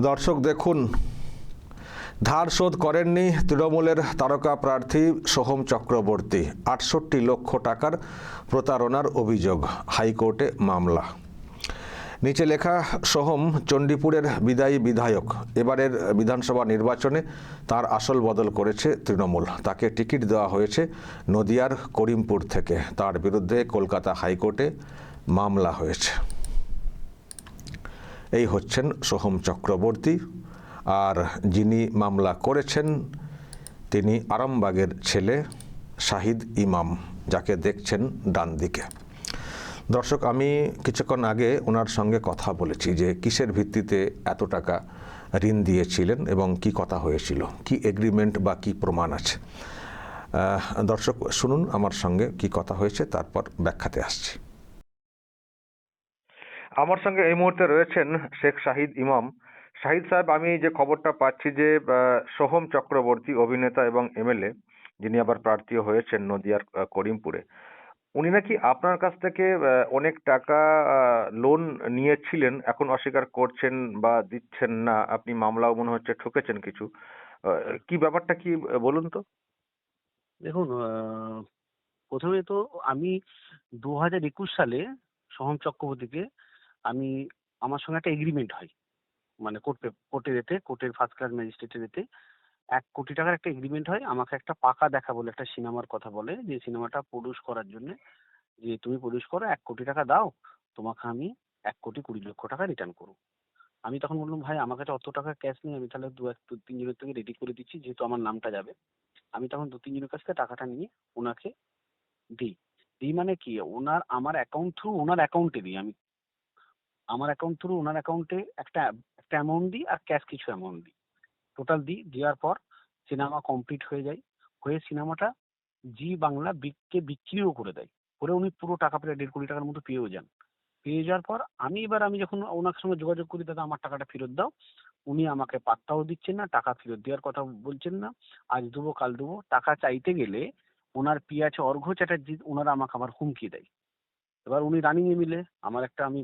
দর্শক দেখুন, ধার শোধ করেননি তৃণমূলের তারকা প্রার্থী সোহম চক্রবর্তী। ৬৮ লক্ষ টাকার প্রতারণার অভিযোগ, হাইকোর্টে মামলা। নিচে লেখা, সোহম চণ্ডীপুরের বিদায়ী বিধায়ক। এবারের বিধানসভা নির্বাচনে তার আসল বদল করেছে তৃণমূল। তাকে টিকিট দেওয়া হয়েছে নদিয়ার করিমপুর থেকে। তার বিরুদ্ধে কলকাতা হাইকোর্টে মামলা হয়েছে। এই হচ্ছেন সোহম চক্রবর্তী। আর যিনি মামলা করেছেন তিনি আরামবাগের ছেলে শাহিদ ইমাম, যাকে দেখছেন ডান দিকে। দর্শক, আমি কিছুক্ষণ আগে ওনার সঙ্গে কথা বলেছি যে কিসের ভিত্তিতে এত টাকা ঋণ দিয়েছিলেন এবং কি কথা হয়েছিল, কি এগ্রিমেন্ট বা কি প্রমাণ আছে। দর্শক শুনুন আমার সঙ্গে কি কথা হয়েছে, তারপর ব্যাখ্যাতে আসছি। আমার সঙ্গে এই মুহূর্তে রয়েছেন শেখ শাহিদ ইমাম। শাহিদ সাহেব, আমি যে খবরটা পাচ্ছি যে সোহম চক্রবর্তী, অভিনেতা এবং এমএলএ, যিনি আবার প্রার্থী হয়েছেন নদিয়ার করিমপুরে, উনি নাকি আপনার কাছ থেকে অনেক টাকা লোন নিয়েছিলেন, এখন অস্বীকার করছেন বা দিচ্ছেন না। আপনি মামলাও মনে হচ্ছে ঠকেছেন কিছু। কি ব্যাপারটা কি বলুন তো। দেখুন, প্রথমে তো আমি 2021 সালে সোহম চক্রবর্তীকে আমার সঙ্গে একটা এগ্রিমেন্ট হয়, মানে কোর্টের ফার্স্ট ক্লাস ম্যাজিস্ট্রেটের এতে 1 কোটি টাকার একটা এগ্রিমেন্ট হয়। আমাকে একটা পাকা দেখা বলে একটা সিনেমার কথা বলে, যে সিনেমাটা প্রডিউস করার জন্য, যে তুমি প্রডিউস করো, 1 কোটি টাকা দাও, তোমাকে আমি 1,20,20,00,000 টাকা রিটার্ন করবো। আমি তখন বললাম, ভাই আমার কাছে অত টাকা ক্যাশ নেই, আমি তাহলে 2-3 জনের থেকে রেডি করে দিচ্ছি, যেহেতু আমার নামটা যাবে। আমি তখন 2-3 জনের কাছ থেকে টাকাটা নিয়ে ওনাকে দিই। দিই মানে কি, আমার অ্যাকাউন্ট থ্রু ওনার অ্যাকাউন্টে দিই। আমার অ্যাকাউন্ট থ্রু ওনার অ্যাকাউন্টে একটা একটা অ্যামাউন্ট দিই, আর ক্যাশ কিছু অ্যামাউন্ট দিই। টোটাল দিই। দেওয়ার পর সিনেমা কমপ্লিট হয়ে যায়। হয়ে সিনেমাটা জি বাংলা বিক্রিও করে দেয়। করে উনি পুরো টাকা প্রায় 1.5 কোটি টাকার মতো পেয়েও যান। পেয়ে যাওয়ার পর আমি যখন ওনার সঙ্গে যোগাযোগ করি, দাদা আমার টাকাটা ফেরত দাও, উনি আমাকে পাত্তাও দিচ্ছেন না, টাকা ফেরত দেওয়ার কথা বলছেন না। আজ দেবো কাল দেবো, টাকা চাইতে গেলে ওনার আছে অর্ঘ্য চ্যাটার্জি, ওনারা আমাকে আবার হুমকি দেয়। এবার উনি রানিং এমএলএ, আমি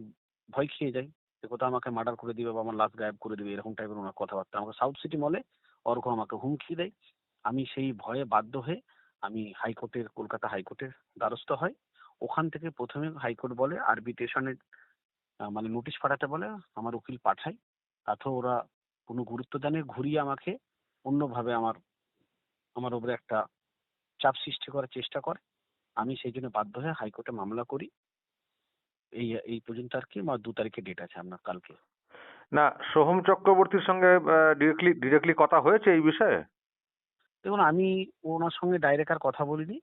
ভয় খেয়ে যাই যে কোথাও আমাকে মার্ডার করে দিবে বা আমার লাশ গায়েব করে দিবে, এরকম টাইপের ওনার কথাবার্তা। আমাকে সাউথ সিটি মলে অর্ঘ্য আমাকে হুমকি দেয়। আমি সেই ভয়ে বাধ্য হয়ে আমি কলকাতা হাইকোর্টের দ্বারস্থ হয়। ওখান থেকে প্রথমে হাইকোর্ট বলে আরবিট্রেশনের মানে নোটিশ পাঠাতে বলে, আমার উকিল পাঠায়। তাতেও ওরা কোনো গুরুত্ব দেয়নি, ঘুরিয়ে আমাকে অন্যভাবে আমার উপরে একটা চাপ সৃষ্টি করার চেষ্টা করে। আমি সেই জন্য বাধ্য হয়ে হাইকোর্টে মামলা করি। এই এই পর্যন্ত আর কি। আমার 2 তারিখে ডেট আছে, আপনার কালকে। না, সোহম চক্রবর্তীর সঙ্গে ডিরেক্টলি কথা হয়েছে এই বিষয়ে? দেখুন, আমি ওনার সঙ্গে ডাইরেক্ট আর কথা বলিনি।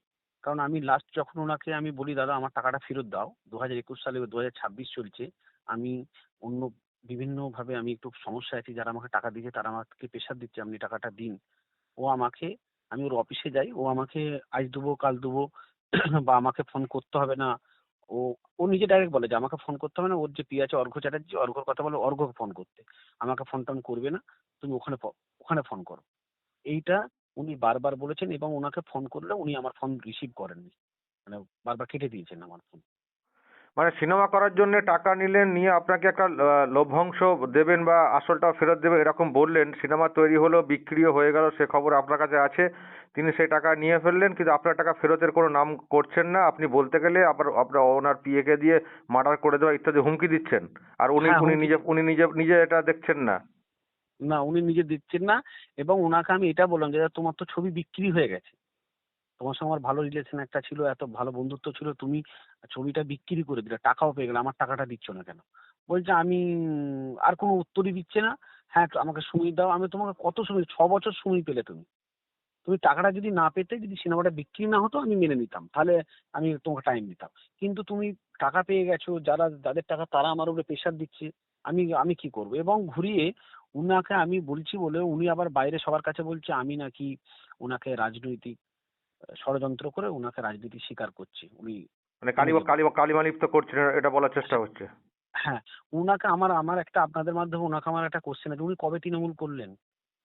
কারণ আমি লাস্ট যখন ওনাকে আমি বলি, দাদা আমার টাকাটা ফেরত দাও, 2021 সালে 2026 চলছে, আমি অন্য বিভিন্নভাবে আমি একটু সমস্যায় আছি, যারা আমাকে টাকা দিয়েছে তারা আমাকে প্রেশার দিচ্ছে, আপনি টাকাটা দিন। ও আমাকে, আমি ওর অফিসে যাই, ও আমাকে আজ দেবো কাল দেবো বা আমাকে ফোন করতে হবে না। ও ও নিজে ডাইরেক্ট বলে যে আমাকে ফোন করতে হবে না, ওর যে আছে অর্ঘ্য চ্যাটার্জি, অর্ঘ্যর কথা বলে অর্ঘ্যকে ফোন করতে, আমাকে ফোন টোন করবে না, তুমি ওখানে ফোন করো। এইটা উনি বারবার বলেছেন, এবং ওনাকে ফোন করলে উনি আমার ফোন রিসিভ করেননি, মানে বারবার কেটে দিয়েছেন আমার ফোন। মানে সিনেমা করার জন্য টাকা নিলেন, নিয়ে আপনাকে একটা লভ্যাংশ দেবেন বা আসলটা ফেরত দেবেন এরকম বললেন। সিনেমা তৈরি হলো, বিক্রিও হয়ে গেল, সে খবর আপনার কাছে আছে। তিনি সেই টাকা নিয়ে ফেললেন, কিন্তু আপনার টাকা ফেরতের কোনো নাম করছেন না। আপনি বলতে গেলে আবার আপনার ওনার পিএকে দিয়ে মার্ডার করে দেওয়া ইত্যাদি হুমকি দিচ্ছেন। আর উনি হ্যাঁ, উনি হুমকি। নিজে উনি নিজে নিজে এটা দেখছেন না। না, উনি নিজে দিচ্ছেন না। এবং ওনাকে আমি এটা বললাম যে, তোমার তো ছবি বিক্রি হয়ে গেছে, তোমার সঙ্গে আমার ভালো রিলেশন একটা ছিল, এত ভালো বন্ধুত্ব ছিল, তুমি ছবিটা বিক্রি করে দিলে, টাকাও পেয়ে গেলে, আমার টাকাটা দিচ্ছ না কেন? বলছে আমি আর কোনো উত্তরই দিচ্ছে না। হ্যাঁ, আমাকে সময় দাও। আমি তোমাকে কত সময়, 6 বছর সময় পেলে তুমি। তুমি টাকাটা যদি না পেতে, যদি সিনেমাটা বিক্রি না হতো, আমি মেনে নিতাম, তাহলে আমি তোমাকে টাইম দিতাম। কিন্তু তুমি টাকা পেয়ে গেছো, যাদের টাকা তারা আমার উপরে প্রেশার দিচ্ছে, আমি আমি কি করবো? এবং ঘুরিয়ে উনাকে আমি বলছি বলে উনি আবার বাইরে সবার কাছে বলছে আমি নাকি ওনাকে রাজনৈতিক ষড়যন্ত্র করে ওনাকে রাজনীতি স্বীকার করছি, উনি মানে এমএলএ বলে। কালিমা লিপ্ত করছেন, এটা বলার চেষ্টা হচ্ছে। হ্যাঁ, উনাকে আমার আমার একটা, আপনাদের মাধ্যমে ওনাকে আমার একটা কোশ্চেন আছে, উনি কবে তৃণমূল করলেন?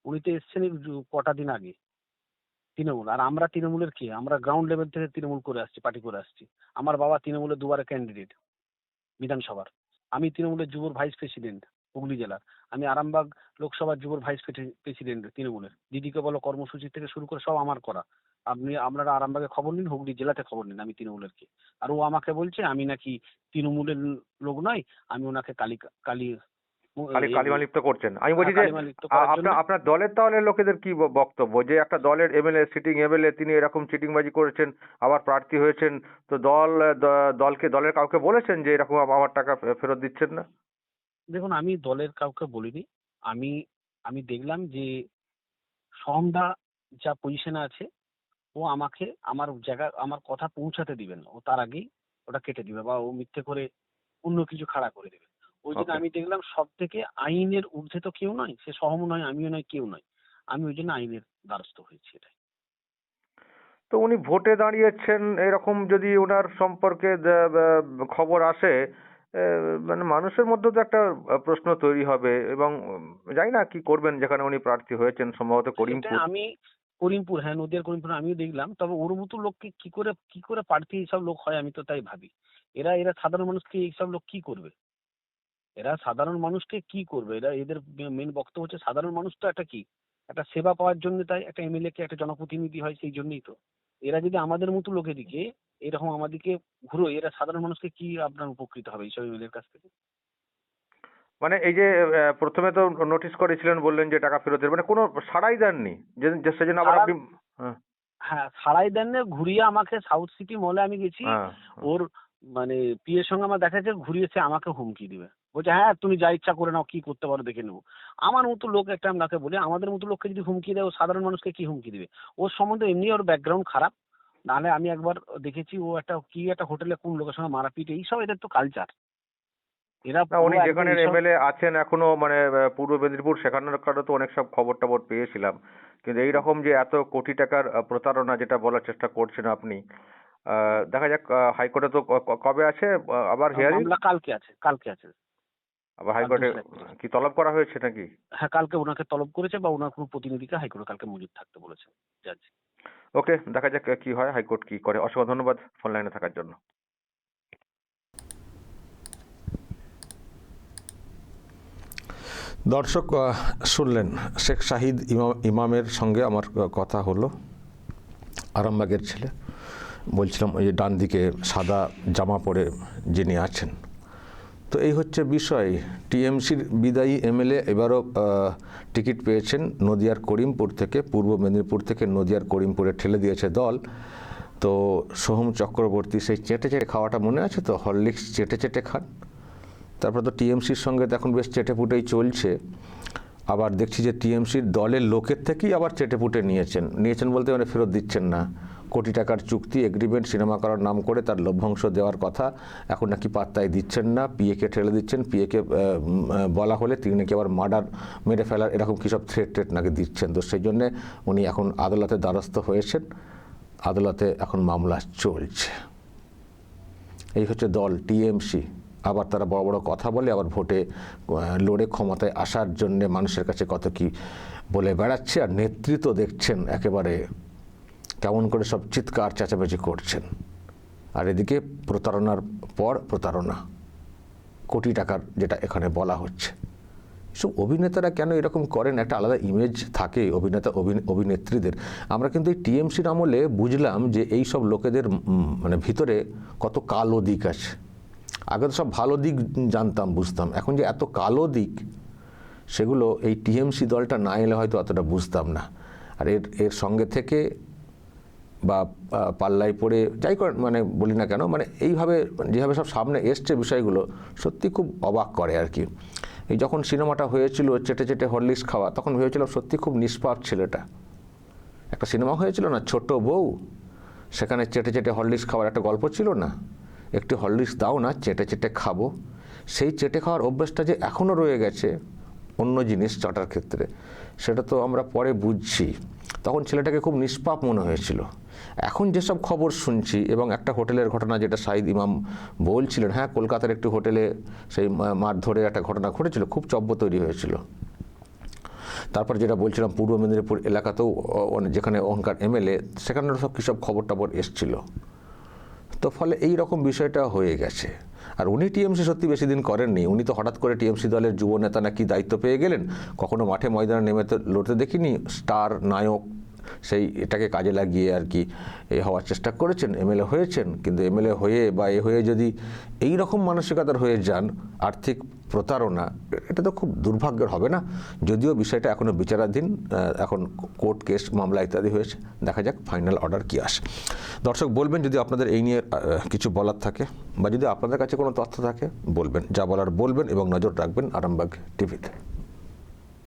উনি তো এসছেন এই কটা দিন আগে তৃণমূল। আর আমরা তৃণমূলের কি, আমরা গ্রাউন্ড লেভেল থেকে তৃণমূল করে আসছি, পার্টি করে আসছি। আমার বাবা তৃণমূলের 2বারের ক্যান্ডিডেট বিধানসভার। আমি তৃণমূলের যুবর ভাইস প্রেসিডেন্ট। হুগলি জেলার। আমি আরামবাগ লোকসভার যুব ভাইস প্রেসিডেন্ট তৃণমূলের। দিদিকে বলো কর্মসূচি থেকে শুরু করে সব আমার করা। আপনারা আরামবাগে খবর নিন, হুগলি জেলাতে খবর নিন, আমি তৃণমূলের কে। আর ও আমাকে বলছে আমি নাকি তৃণমূলের লোক নয়, আমি ওনাকে কালী খালি কালিমা লিপ্ত করছেন। আমি বলছি যে কালিমা লিপ্ত করার জন্য। আপনার দলের তাহলে লোকেদের কি বক্তব্য, যে একটা দলের এমএলএ, সিটিং এমএলএ, তিনি এরকম চিটিংবাজি করেছেন, আবার প্রার্থী হয়েছেন, তো দলের কাউকে বলেছেন যে এরকম আমার টাকা ফেরত দিচ্ছেন না? দেখুন, আমি দলের কাউকে বলিনি। আমি আমি দেখলাম যে সহমদা যা পজিশনে আছে, ও আমাকে আমার কথা পৌঁছাতে দিবেন না, ও তার আগেই ওটা কেটে দিবে বা ও মিথ্যে করে অন্য কিছু খাড়া করে দেবে। ওই জন্য Okay. আমি দেখলাম সব থেকে আইনের ঊর্ধ্বে তো কেউ নয়, সে সহম নয়, আমিও নয়, কেউ নয়। আমি ওই জন্য আইনের দ্বারস্থ হয়েছি। এটাই। তো উনি ভোটে দাঁড়িয়েছেন, এরকম যদি ওনার সম্পর্কে খবর আসে, মানে মানুষের মধ্যে তো একটা প্রশ্ন তৈরি হবে, এবং জানি না কি করবেন যেখানে উনি প্রার্থী হয়েছেন, সম্ভবত সেটা করিমপুর। আমি করিমপুর, হ্যাঁ, নদীয়ার করিমপুর আমিও দেখলাম। তবে ওর মতো লোককে কি করে প্রার্থী এইসব লোক হয়, আমি তো তাই ভাবি। এরা সাধারণ মানুষকে এইসব লোক কি করবে? এদের মেন বক্তব্য হচ্ছে সাধারণ মানুষ তো একটা সেবা পাওয়ার জন্য, তাই একটা এমএলএ কে একটা জনপ্রতিনিধি হয় সেই জন্যই তো। এরা যদি আমাদের মতো লোকেদিকে এরকম আমাদেরকে ঘুরো, এরা সাধারণ মানুষকে কি আপনার উপকৃত হবে এইসব এমএলএ এর কাছ থেকে? মানে এই যে প্রথমে তো নোটিশ করেছিলেন, বললেন যে টাকা ফেরত দেবেন, মানে কোনো সাড়াই দেননি, সেজন্য আবার সারা আপনি। হ্যাঁ, হ্যাঁ, সারাই দেন না। ঘুরিয়ে আমাকে সাউথ সিটি মলে আমি গেছি, হ্যাঁ, ওর মানে পিএর সঙ্গে আমার দেখা যাচ্ছে, ঘুরিয়েছে আমাকে হুমকি দিবে। বলছে হ্যাঁ তুমি যা ইচ্ছা করে নাও, কি করতে পারো দেখে নেবো। আমার মতো লোক একটা, আপনাকে বলি, আমাদের মতো লোককে যদি হুমকি দেয়, ও সাধারণ মানুষকে কি হুমকি দিবে? ওর সম্বন্ধে এমনি ওর ব্যাকগ্রাউন্ড খারাপ। নাহলে আমি একবার দেখেছি ও একটা হোটেলে কোন লোকের সঙ্গে মারাপিট, এইসব এদের তো কালচার। এরা না উনি পুরো একদম যেখানে এইসব। এমএলএ আছেন এখনো, মানে পূর্ব মেদিনীপুর, সেখানকারও তো অনেক সব খবর টবর পেয়েছিলাম, কিন্তু এইরকম যে এত কোটি টাকার প্রতারণা যেটা বলার চেষ্টা করছেন আপনি, দেখা যাক। হাইকোর্টে তো কবে আছে আবার হিয়ারিং? মামলা কালকে আছে। আবার কালকে হাইকোর্টে select করেছে। কি তলব করা হয়েছে নাকি? হ্যাঁ, কালকে ওনাকে তলব করেছে, বা ওনার কোনো প্রতিনিধিকে হাইকোর্টে কালকে মজুদ থাকতে বলেছে জাজ। ওকে, দেখা যাক কি হয়, হাইকোর্ট কি করে। অসংখ্য ধন্যবাদ ফোন লাইনে থাকার জন্য। দর্শক শুনলেন শেখ শাহিদ ইমামের সঙ্গে আমার কথা হলো, আরামবাগের ছেলে। বলছিলাম ওই যে ডান দিকে সাদা জামা পরে যিনি আছেন। তো এই হচ্ছে বিষয়। টিএমসির বিদায়ী এমএলএ এবারও টিকিট পেয়েছেন নদিয়ার করিমপুর থেকে, পূর্ব মেদিনীপুর থেকে নদিয়ার করিমপুরে ঠেলে দিয়েছে দল। তো সোহম চক্রবর্তী সেই চেটে চেটে খাওয়াটা মনে আছে তো, হরলিক্স চেটে চেটে খান। তারপর তো টিএমসির সঙ্গে তো এখন বেশ চেটেপুটেই চলছে। আবার দেখছি যে টিএমসির দলের লোকের থেকেই আবার চেটেপুটে নিয়েছেন বলতে মানে ফেরত দিচ্ছেন না। কোটি টাকার চুক্তি এগ্রিমেন্ট সিনেমা করার নাম করে তার লভ্যাংশ দেওয়ার কথা, এখন নাকি পাত্তাই দিচ্ছেন না। পিএকে ঠেলে দিচ্ছেন, পিএকে বলা হলে তিনি নাকি আবার মার্ডার মেরে ফেলার এরকম কী সব থ্রেট নাকি দিচ্ছেন। তো সেই জন্যে উনি এখন আদালতে দ্বারস্থ হয়েছেন, আদালতে এখন মামলা চলছে। এই হচ্ছে দল টিএমসি। আবার তারা বড় বড় কথা বলে, আবার ভোটে লড়ে ক্ষমতায় আসার জন্যে মানুষের কাছে কত কি বলে বেড়াচ্ছে। আর নেতৃত্ব দেখছেন একেবারে কেমন করে সব চিৎকার চেঁচামেচি করছেন। আর এদিকে প্রতারণার পর প্রতারণা, কোটি টাকার যেটা এখানে বলা হচ্ছে। সব অভিনেতারা কেন এরকম করেন, একটা আলাদা ইমেজ থাকে অভিনেত্রীদের। আমরা কিন্তু এই টিএমসির আমলে বুঝলাম যে এই সব লোকেদের মানে ভিতরে কত কালো দিক আছে। আগে তো সব ভালো দিক জানতাম, বুঝতাম, এখন যে এত কালো দিক সেগুলো এই টিএমসি দলটা না এলে হয়তো অতটা বুঝতাম না। আর এর সঙ্গে থেকে বা পাল্লায় পড়ে যাই করে মানে বলি না কেন, মানে এইভাবে যেভাবে সব সামনে এসছে বিষয়গুলো সত্যি খুব অবাক করে আর কি। এই যখন সিনেমাটা হয়েছিল চেটে চেটে হরলিক্স খাওয়া, তখন ভেবেছিলাম সত্যি খুব নিষ্পাপ ছেলেটা। একটা সিনেমা হয়েছিল না ছোট বউ, সেখানে চেটে চেটে হরলিক্স খাওয়ার একটা গল্প ছিল না, একটি হরলিক্স দাও না চেটে চেটে খাবো। সেই চেটে খাওয়ার অভ্যাসটা যে এখনও রয়ে গেছে অন্য জিনিস চাটার ক্ষেত্রে, সেটা তো আমরা পরে বুঝছি। তখন ছেলেটাকে খুব নিষ্পাপ মনে হয়েছিল। এখন যেসব খবর শুনছি, এবং একটা হোটেলের ঘটনা যেটা শাহিদ ইমাম বলছিলেন, হ্যাঁ কলকাতার একটি হোটেলে সেই মারধরের একটা ঘটনা ঘটেছিল, খুব চব্য তৈরি হয়েছিল। তারপর যেটা বলছিলাম পূর্ব মেদিনীপুর এলাকাতেও যেখানে অহংকার এমএলএ, সেখানে সব কী সব খবর টবর এসছিল। তো ফলে এই রকম বিষয়টা হয়ে গেছে। আর উনি টিএমসি সত্যি বেশি দিন করেননি, উনি তো হঠাৎ করে টিএমসি দলের যুব নেতা নাকি দায়িত্ব পেয়ে গেলেন, কখনো মাঠে ময়দানে নেমে তো লড়তে দেখিনি, স্টার নায়ক সেই এটাকে কাজে লাগিয়ে আর কি এ হওয়ার চেষ্টা করেছেন, এমএলএ হয়েছেন। কিন্তু এমএলএ হয়ে বা এ হয়ে যদি এই রকম মানসিকতার হয়ে যান, আর্থিক প্রতারণা, এটা তো খুব দুর্ভাগ্যের হবে না? যদিও বিষয়টা এখনও বিচারাধীন, এখন কোর্ট কেস মামলা ইত্যাদি হয়েছে, দেখা যাক ফাইনাল অর্ডার কী আসে। দর্শক বলবেন যদি আপনাদের এই নিয়ে কিছু বলার থাকে বা যদি আপনাদের কাছে কোনো তথ্য থাকে বলবেন, যা বলার বলবেন এবং নজর রাখবেন আরামবাগ টিভিতে।